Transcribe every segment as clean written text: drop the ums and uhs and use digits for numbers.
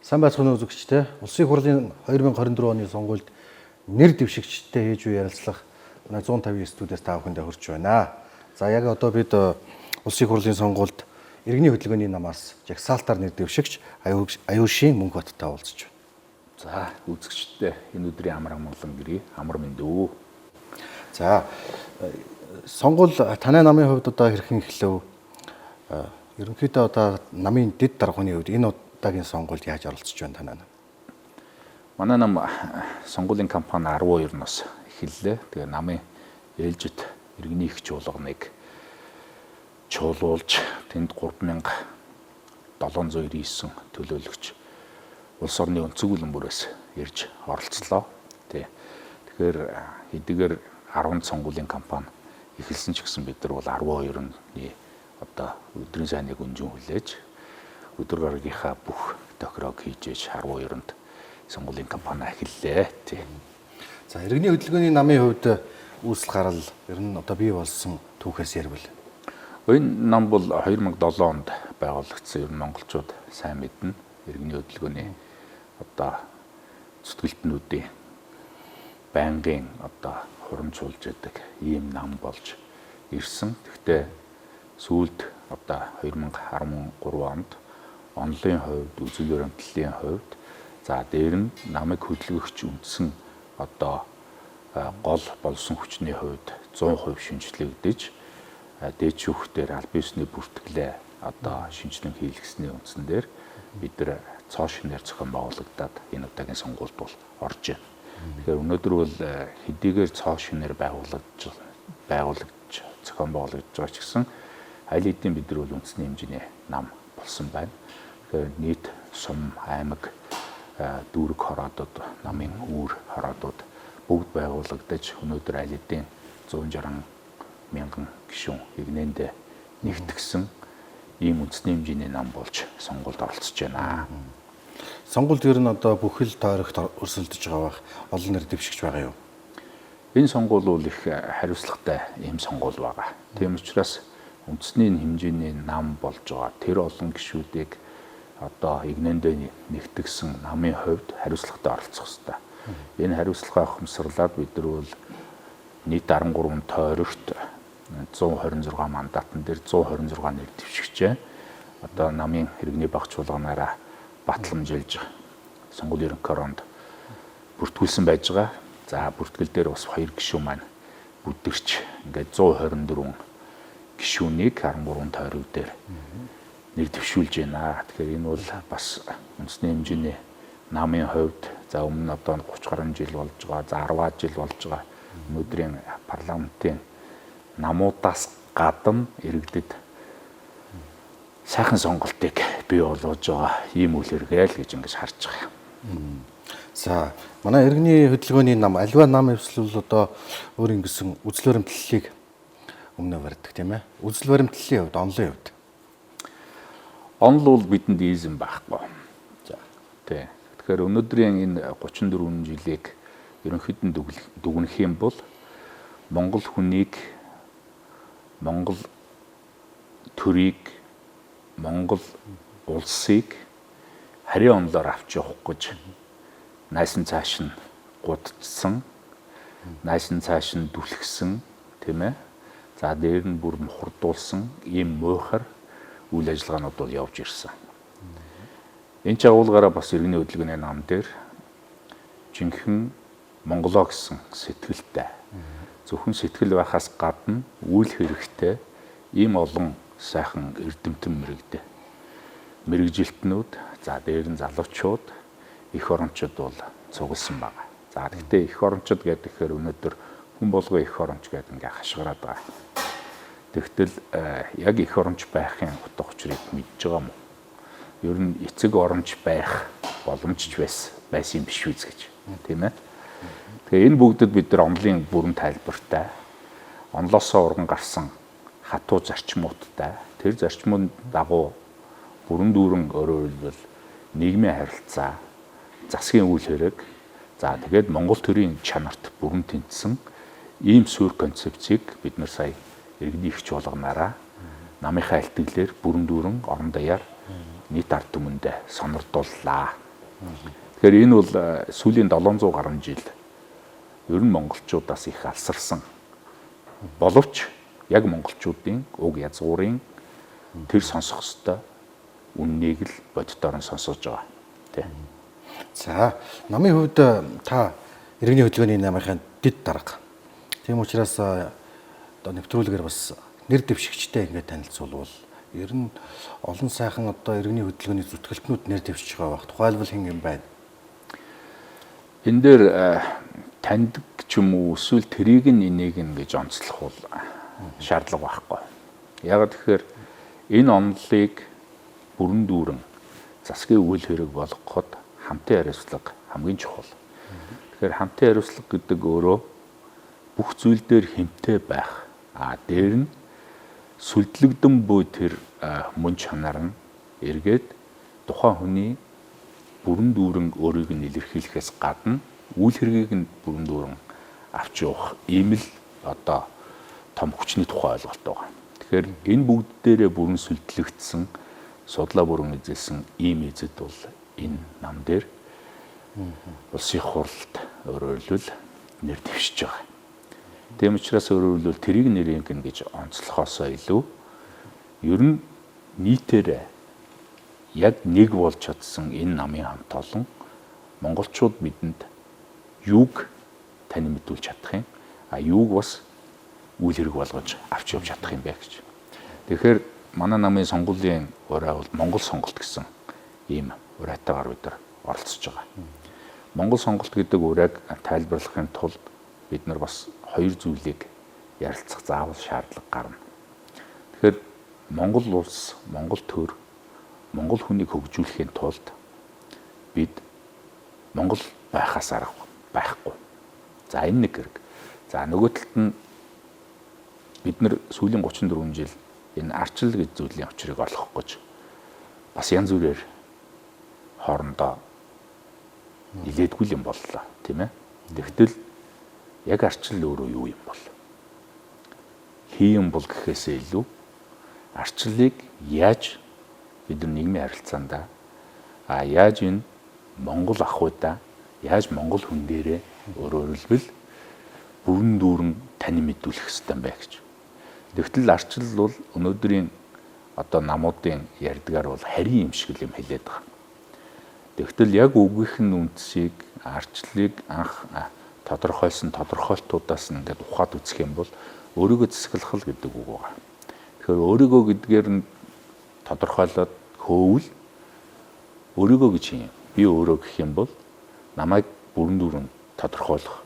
Сайн байцгаана уу үзэгчдээ. Улсын хурлын 2024 оны сонгуульд нэр дэвшигчтэй хийж буй ярилцлага 159 студиэс та бүхэндээ хүрч байна. За яг одоо бид Улсын хурлын сонгуульд иргэний хөдөлгөөний намаас жагсаалтаар нэр дэвшигч Аюушийн Мөнхбаттай уулзж байна. За үзэгчдээ энэ өдрийн амар амгалан гэрээ амар мэндүү. За сонгуул танай намын хувьд одоо хэрхэн эхлэв? Ерөнхийдөө одоо намын дэд дарганы хувьд энэ удаагийн сонгуульд яаж оролцож байна танай нам? Манай нам сонгуулийн кампани 12-ноос эхэллээ. Тэгээ намын ээлжид иргэний их чуулганыг чуулуулж тэнд 3799 төлөөлөгч улс орны өнцөг бүлэн бүрээс ирж оролцлоо. Тэгэхээр хэдийгээр 10 сонгуулийн кампани эхэлсэн ч гэсэн бид нар бол 12-ны одоо өдрийн сайныг өнжин хүлээж өдөр гаргийнхаа бүх тохирог хийж 12-нд сонгуулийн кампани эхэллээ. За иргэний хөдөлгөөний намын хувьд үүсэл гарал ер нь одоо бий болсон түүхээс ярил. Энэ нам бол 2007 онд байгуулагдсан. Ер нь монголчууд сайн мэднэ. Иргэний хөдөлгөөний одоо зүтгэлтнүүдийн байнгын одоо хурамжуулж яадаг ийм нам болж ирсэн. Гэхдээ сүүлд одоо 2013 онд онлын хувьд, үзэл баримтлалын хувьд за дээр нь намыг хөдөлгөгч үндсэн одоо гол болсон хүчний хувьд 100% шинжлэгдэж дээд шүүхтэр аль биесний бүртгэлээ одоо шинжилэн хийлгэсний үндсэн дээр бид нар цоо шинээр зохион байгуулагдаад энэ удаагийн сонгуульд бол орж байна. Тэгэхээр өнөөдөр бол хэдийгээр цоо шинээр байгуулагдж зохион байгуулагдж байгаа ч гэсэн аль хэдийн бид нар бол үндэсний хэмжээний нам болсон байна. Тэгэхээр нийт сум, аймаг, дүүрэг хороодод, намын үүр хороодод бүгд байгуулагдаж өнөөдөр аль хэдийн 160 мянган гишүүн игнэндээ нэгтгсэн ийм үндэсний хэмжээний нам болж сонгуульд оролцож байна. Сонгуульд ер нь одоо бүхэл тойрогт өрсөлдөж байгаа бах олон нэр дэвшигч байгаа юу? Энэ сонгуул бол их хариуцлагатай ийм сонгуул байгаа. Тийм учраас үндэсний хэмжээний нам болж байгаа тэр олон гишүүдийг одоо игнэндээ нэгтгсэн намын хувьд хариуцлагатай оролцох ёстой. Энэ хариуцлагаа ухамсарлаад бид нар бол нийт 13 тойрогт 126 мандатн дээр 126 нэр дэвшигчээ одоо намын иргэний багц чуулганаараа батламжилж сонгуулийн ерөнхий оронд бүртгүүлсэн байж байгаа. За бүртгэл дээр бас 2 гишүүн маань бүдэрч ингээд 124 гишүүнийг 13 тойрог дээр нэр дэвшүүлж байна. Тэгэхээр энэ бол бас үндэсний хэмжээний намын хувьд за өмнө одоо 30 гаруй жил болж байгаа, за 10 жил болж байгаа өнөөдрийн парламентын намуудаас гадна иргэдэд сайхан сонголтыг бий болгож байгаа ийм үйл хэрэгэл гэж ингэж харж байгаа юм. За манай иргэний хөдөлгөөний нам альва нам эвслэл одоо өөр ингэсэн үзэл баримтлалыг өмнө барьдаг тийм ээ. Үзэл баримтлалын хувьд, онлын хувьд. Онл бол бидэнд ийзэн байхгүй. За тэгэхээр өнөөдрийн энэ 34 жилийг ерөнхийдөө дүгнэх юм бол Монгол хүнийг, Монгол төрийг, Монгол улсыг харийн онлоор авч явах гэж найсан цааш нь гудцсан, найсан цааш нь дүлхсэн тийм ээ. За дээр нь бүр мухардуулсан ийм муухар үйл ажиллагаанууд бол явж ирсэн. Энэ чагуулгаараа бас иргэний хөдөлгөөний нам дээр жинхэнэ Монголоо гэсэн сэтгэлтэй зөвхөн сэтгэл байхаас гадна үйл хэрэгтэй ийм олон сайхан эрдэмтэн мэрэгжилтнүүд за дээр нь залуучууд эх орончууд бол цугласан байгаа. За гэхдээ эх орончууд гэхээр өнөөдөр хүн болгоо эх оронч гэдэг ингээ хашгираад байгаа. Тэгтэл яг эх оронч байхын утга учирыг мэдж байгаа юм уу? Ер нь эцэг оронч байх боломжч байсан юм биш үү гэж тийм ээ. Тэгээ энэ бүгдэд бид нар онлын бүрэн тайлбартай онлоосоо урган гарсан хатуу зарчмуудтай тэр зарчмын дагуу бүрэн дүүрэн өөрөөр нийгмийн харилцаа засгийн үйл хэрэг за тэгээд Монгол төрийн чанарт бүрэн тэнцсэн ийм суурь концепцийг бид нар сая иргэний их чуулганаараа намынхаа илтгэлээр бүрэн дүүрэн орон даяар нийт ард түмэндээ сонирдууллаа. Тэгэхээр энэ бол сүүлийн 700 гаруй жил ер нь монголчуудаас их алсарсан боловч яг монголчуудын уг язгуурын тэр сонсох ёстой үннийг л боддоор нь сонсож байгаа. Тэ. За, намын хувьд та иргэний хөдөлгөөний намынхаа дэд дарга. Тийм учраас одоо нэвтрүүлгээр бас нэр дэвшигчтэй ингээд танилцуулбал ер нь олон сайхан одоо иргэний хөдөлгөөний зүтгэлтнүүд нэр дэвшиж байгаа баг. Тухайлбал хэн юм байна? Энэ дээр таньдаг ч юм уу эсвэл тэрийг энийг гэж онцлох бол шаардлага байхгүй. Яг тэгэхээр энэ онолыг бүрэн дүүрэн засгийн үйл хэрэг болгоход хамтын хариуцлага хамгийн чухал. Тэгэхээр хамтын хариуцлага гэдэг өөрөө бүх зүйл дээр хэмтэй байх. Дээр нь сүлдлэгдэн буй тэр мөн чанар нь эргээд тухайн хүний бүрэн дүүрэн өөрийг нь илэрхийлэхээс гадна үйл хэргийг нь бүрэн дүүрэн авч явах ийм л одоо том хүчний тухай ойлголт байгаа. Тэгэхээр энэ бүгд дээрээ бүрэн сүлдлэгдсэн судлаа бүрэн эзэлсэн ийм эзэд бол энэ нам дээр улсын хурлд өөрөөр хэлбэл нэр дэвшиж байгаа. Тийм учраас өөрөөр хэлбэл тэрийг нэрийг гэж онцлохоосоо илүү ер нь нийтээрээ яг нэг болж чадсан энэ намын хамт олон монголчууд бидэнд юуг тань мэдүүлж чадах юм юуг бас үйл хэрэг болгож авч явж чадах юм бэ гэж. Тэгэхээр манай намын сонгуулийн ураа бол Монгол сонголт гэсэн ийм ураатайгаар бид нар оролцож байгаа. Монгол сонголт гэдэг урааг тайлбарлахын тулд бид нар бас хоёр зүйлийг ярилцах заавал шаардлага гарна. Тэгэхээр Монгол улс, Монгол төр, Монгол хүнийг хөгжүүлэхийн тулд бид Монгол байхаас арга байхгүй. За энэ нэг хэрэг. За нөгөө талд нь бид нар сүүлийн 34 жил энэ арчил гэж зүйлийн учрыг олох гэж бас янз бүрээр хоорондоо нилээдгүй юм боллоо, тийм ээ. Тэгтэл яг арчил өөрөө юу юм бол? Хийм бол гэхээсээ илүү арчлыг яаж бид нар нийгмийн харилцаанд яаж энэ Монгол ахуйдаа яаж Монгол хүн дээрээ өөрөөр хэлбэл бүрэн дүүрэн тань мэдүүлэх ёстой юм бэ гэж. Тэгтэл арчил бол өнөөдрийн одоо намуудын ярьдгаар бол харийн юм шиг юм хэлээд байгаа. Тэгтэл яг үгийнх нь үндсийг арчлыг анх тодорхойлсон тодорхойлтуудаас ингээд ухаад үзэх юм бол өөрийгөө засаглах гэдэг үг байгаа. Тэгэхээр өөрийгөө гэдгээр нь тодорхойлоод хөөвөл өөрийгөө гэж юм. Би өөрөө гэх юм бол намайг бүрэн дүүрэн тодорхойлох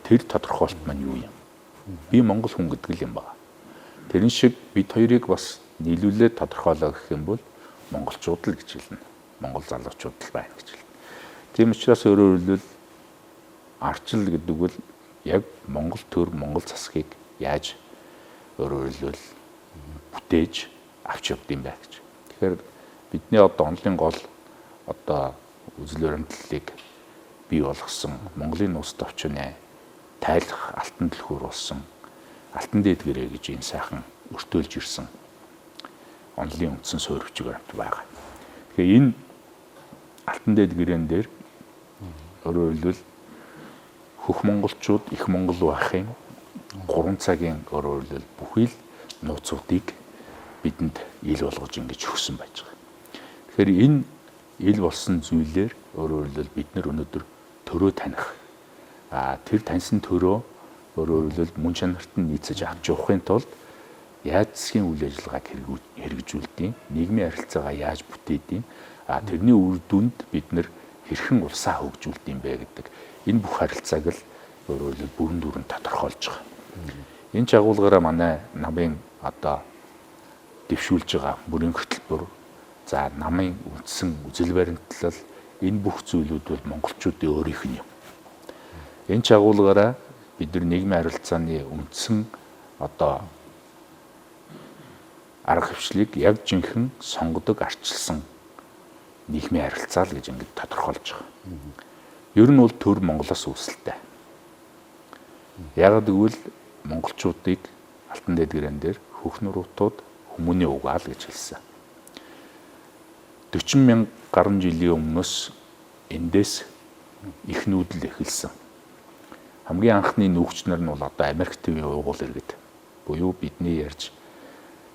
тэр тодорхойлт маань юу юм? Би Монгол хүн гэдэг л юм байна. Тэрэн шиг бид хоёрыг бас нийлүүлээд тодорхойлоо гэх юм бол монголчууд л гэж хэлнэ. Монгол залуучууд л байна гэж хэлнэ. Тийм учраас өөрөөр хэлбэл арчил гэдэг бол яг Монгол төр, Монгол засгийг яаж өөрөөр хэлбэл бүтээж авч явд юм бэ гэж. Тэгэхээр бидний одоо онолын гол одоо үзэл баримтлалыг бий болгосон Монголын улс төвчний тайлах алтан түлхүүр болсон алтан дээд гэрээ гэж энэ сайхан өртөөлж ирсэн онолын үндсэн суурь хүчиг баримт байгаа. Тэгэхээр энэ алтан дээд гэрээн дээр өөрөөр хэлбэл хөх монголчууд их монгол байхын 3 цагийн өөрөөр хэлбэл бүхий л нууцуудыг бидэнд ил болгож ингэж өгсөн байж байгаа. Тэгэхээр энэ ил болсон зүйлээр өөрөөр хэлбэл бид нар өнөөдөр төрөө таних тэр таньсан төрөө өөрөөр хэлбэл мөн чанарт нь нийцэж авч явахын тулд яаж засгийн үйл ажиллагааг хэрэгжүүлдэг, нийгмийн харилцаагаа яаж бүтээдэг, тэрний үр дүнд бид нар хэрхэн улсаа хөгжүүлдэг юм бэ гэдэг энэ бүх харилцааг л өөрөөр хэлбэл бүрэн дүүрэн тодорхойлж байгаа. Энэ чагуулгаараа манай намын одоо дэвшүүлж байгаа бүрийн хөтөлбөр за намын үндсэн үзэл баримтлал энэ бүх зүйлүүд бол монголчуудын өөрийнх нь юм. Энэ чагуулгаараа бид нар нийгмийн харилцааны үндсэн одоо арга хвшлийг яг жинхэнэ сонгодог арчилсан нийгмийн харилцаа л гэж ингэж тодорхойлж байгаа. Ер нь бол төр Монголоос үүсэлтэй. Яг гэвэл монголчуудыг алтан дээд гэрээн дээр хөх нуруудууд хүмүүний угаал гэж хэлсэн. 40,000 гаруй жилийн өмнөөс эндээс их нүүдэл эхэлсэн. Хамгийн анхны нүүгч нар нь бол одоо Америк ТV уугуул иргэд буюу бидний ярьж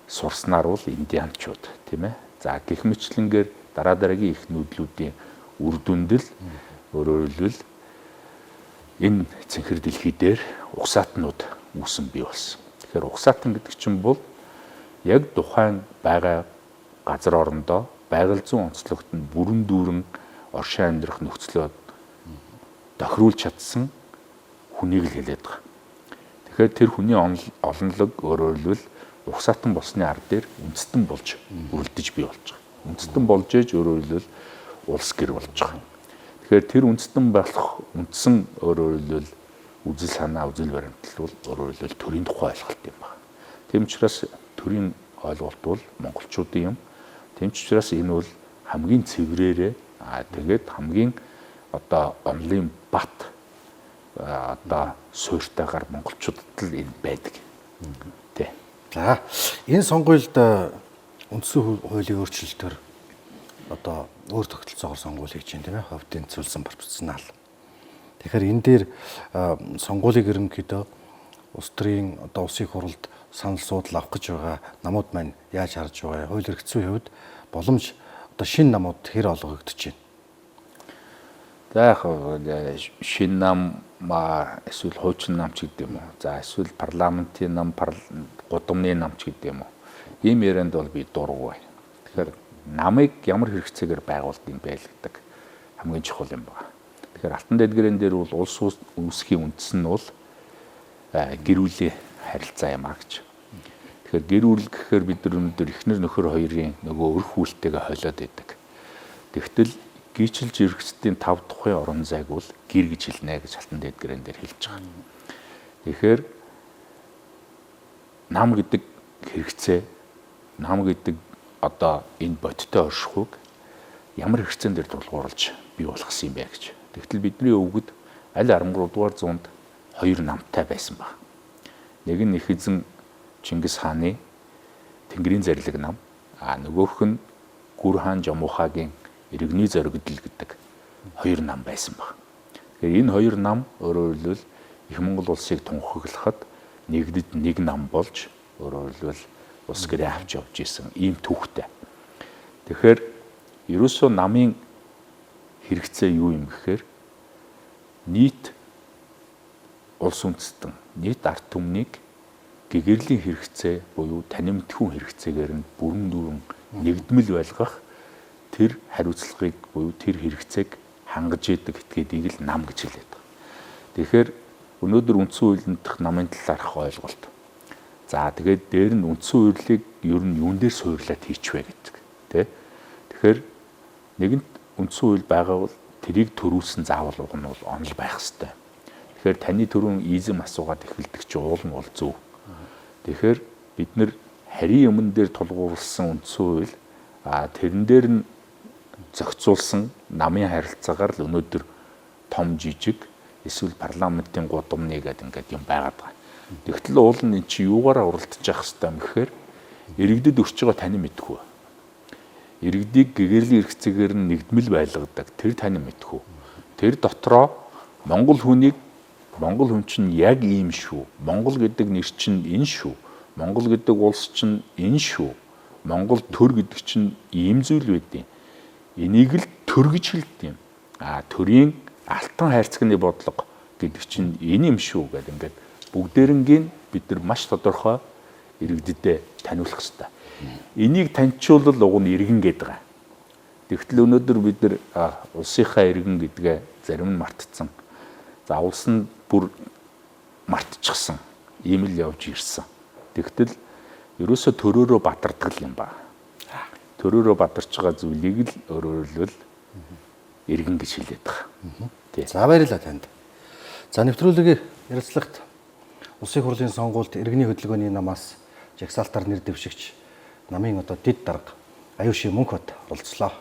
сурснаар бол индианчууд тийм ээ. За гэх мэтлэнгээр дараагийн их нүүдлүүдийн үр дүндэл өөрөөр хэлбэл энэ цэнхэр дэлхий дээр угсаатнууд үүсэн бий болсон. Тэгэхээр угсаатан гэдэг чинь бол яг тухайн байгаа газар орондоо байгаль зүйн онцлогт нь бүрэн дүүрэн оршин амьдрах нөхцлөө тохируулж чадсан хүнийг л хэлээд байгаа. Тэгэхээр тэр хүний олонлог өөрөөр хэлбэл угсаатан болсны ар дээр үндэстэн болж үргэлдэж бий болж байгаа. Үндэстэн болж ээж өөрөөр хэлбэл улс гэр болж байгаа. Тэгэхээр тэр үндэстэн болох үндсэн өөрөөр хэлбэл үзэл санаа, үзэл баримтлал бол өөрөөр хэлбэл төрийн тухай ойлголт юм байна. Тийм учраас төрийн ойлголт бол монголчуудын юм. Тийм учраас энэ бол хамгийн цэврээрээ тэгээд хамгийн одоо онлын бат одоо суурьтайгаар монголчуудад л энэ байдаг. Тэ. За энэ сонгуульд үндсэн хуулийн өөрчлөлтөөр одоо өөр тогтолцоогоор сонгуул хийж байна тийм ээ. Ховдын цөлсөн пропорционал. Тэгэхээр энэ дээр сонгуулийг ерөнхийдөө улс төрийн одоо улсын хурлд санал суудлал авах гэж байгаа намууд маань яаж харж байгаа. Хууль эрх зүйн хувьд боломж одоо шинэ намууд хэр олгогдож байна. За яг шинэ нам эсвэл хуучин нам ч гэдэг юм уу. За эсвэл парламентын нам, гудамжны нам ч гэдэг юм уу. Ийм ярианд бол би дургуй. Тэгэхээр намыг ямар хэрэгцээгээр байгуулдаг байлгадаг хамгийн чухал юм байна. Тэгэхээр алтан дэдгэрэн дээр бол улс үүсгийн үндэс нь бол гэр бүлийн харилцаа юм а гэж. Тэгэхээр гэр бүл гэхээр бид нар өнөөдөр эхнэр нөхөр хоёрын нөгөө өрх хүлтэйгээ хойлоод байдаг. Тэгтэл гүйчилж эргэцдийн 5 тухайн орон зайг бол гэр гэж хэлнэ гэж алтан дэдгэрэн дээр хэлж байгаа. Тэгэхээр нам гэдэг хэрэгцээ, нам гэдэг одоо энэ бодиттой оршихуйг ямар хэрэгцээн дээр дулгуурлаж бий болгосон юм бэ гэж. Тэгтэл бидний өвгөд аль 13 дугаар зуунд 2 намтай байсан баг. Нэг нь их эзэн Чингис хааны Тэнгэрийн зарлиг нам, нөгөөх нь Гүр хаан Жомухагийн Иргэний зоригдол гэдэг 2 нам байсан баг. Тэгэхээр энэ 2 нам өөрөөр хэлбэл их Монгол улсыг тунхаглахад нэгдэд нэг нам болж өөрөөр хэлбэл улс гэрээ авч явж исэн ийм түүхтэй. Тэгэхээр ерөөсөө намын хэрэгцээ юу юм гэхээр нийт улс үндэстэн, нийт ард түмнийг гэгэрлийн хэрэгцээ буюу танимтгүн хэрэгцээгээр нь бүрэн дүүрэн нэгдмэл байлгах тэр хариуцлагыг буюу тэр хэрэгцээг хангаж идэг этгээдийг л нам гэж хэлээд байгаа. Тэгэхээр өнөөдөр үндсэн хуулийн дэх намын талаарх ойлголт. За тэгээд дээр нь үндсэн хуулийг ер нь юун дээр суурлаад хийчвэ гэдэг. Тэ? Тэгэхээр нэгэнт үндсэн хууль байгаа бол тэрийг төрүүлсэн заавал уг нь бол онол байх хэвээр. Тэгэхээр таны түрүүн ийзэм асуугаад эхэлдэг чи уул нь бол зөв. Тэгэхээр бид нэр харийн өмнө дээр тулгуурласан үндсэн хууль тэрэн дээр нь зохицуулсан намын харилцаагаар л өнөөдөр том жижиг эсвэл парламентын гудамжны гэдэг ингээд юм байгаад байгаа. Тэгтэл уул нь эн чи юугаараа уралдаж явах хэрэгтэй юм гэхээр иргэдэд өрч байгаа тань мэдхүү. Иргэдийг гэгэрлийн хэрэгцээгээр нь нэгдмэл байлгадаг тэр тань мэдхүү. Тэр дотроо Монгол хүнийг Монгол хүн чинь яг ийм шүү. Монгол гэдэг нэр чинь энэ шүү. Монгол гэдэг улс чинь энэ шүү. Монгол төр гэдэг чинь ийм зүйл байдیں۔ Энийг л төр гэж хэлдэг юм. Төрийн алтан хайрцагны бодлого гэдэг чинь энэ юм шүү гэдэг ингээд бүгдээрнгийн бид нар маш тодорхой иргэдэд таниулах хэрэгтэй. Энийг таньчуулал уг нь иргэн гэдэг байгаа. Тэгтэл өнөөдөр бид нар улсынхаа иргэн гэдгээ зарим нь мартцсан. За улс нь бүр мартчихсан. Ийм л явж ирсэн. Тэгтэл ерөөсө төрөөрөө бадардаг юм ба. Төрөөрөө бадарч байгаа зүйлийг л өөрөөр хэлбэл иргэн гэж хэлээд байгаа. Тий. За баярлалаа танд. За нэвтрүүлгийн ярилцлагт улсын хурлын сонгуульд иргэний хөдөлгөөний намаас жагсаалтаар нэр дэвшигч намын одоо дид дарга Аюуши Мөнхбат оролцлоо.